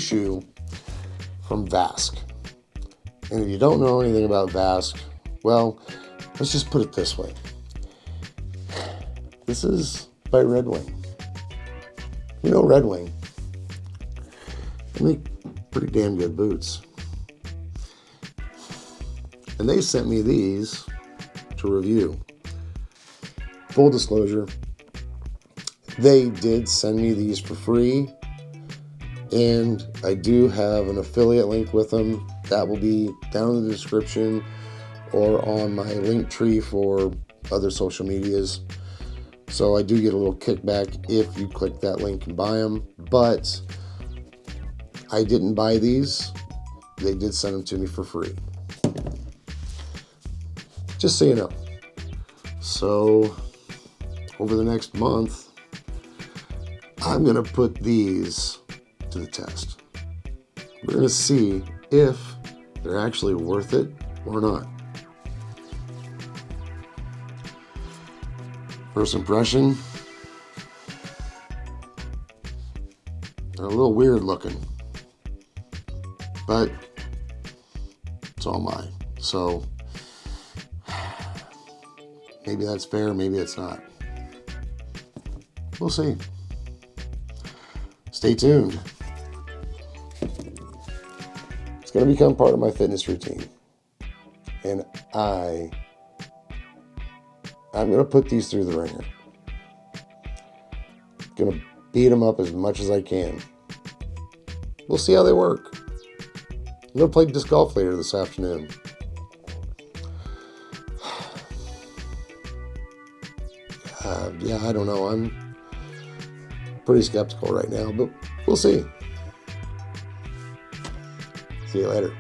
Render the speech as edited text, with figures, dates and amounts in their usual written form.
shoe from VASQUE. And if you don't know anything about VASQUE, well, let's just put it this way. This is by Red Wing. You know Red Wing. They make pretty damn good boots. And they sent me these to review. Full disclosure, they did send me these for free, and I do have an affiliate link with them. That will be down in the description or on my link tree for other social medias. So I do get a little kickback if you click that link and buy them, but I didn't buy these. They did send them to me for free. Just so you know. So over the next month, I'm going to put these to the test. We're going to see if they're actually worth it or not. First impression, they're a little weird looking, but it's all mine. So maybe that's fair, maybe it's not. We'll see. Stay tuned. It's going to become part of my fitness routine. And I'm going to put these through the ringer. Going to beat them up as much as I can. We'll see how they work. I'm going to play disc golf later this afternoon. Yeah, I don't know. I'm pretty skeptical right now, but we'll see. See you later.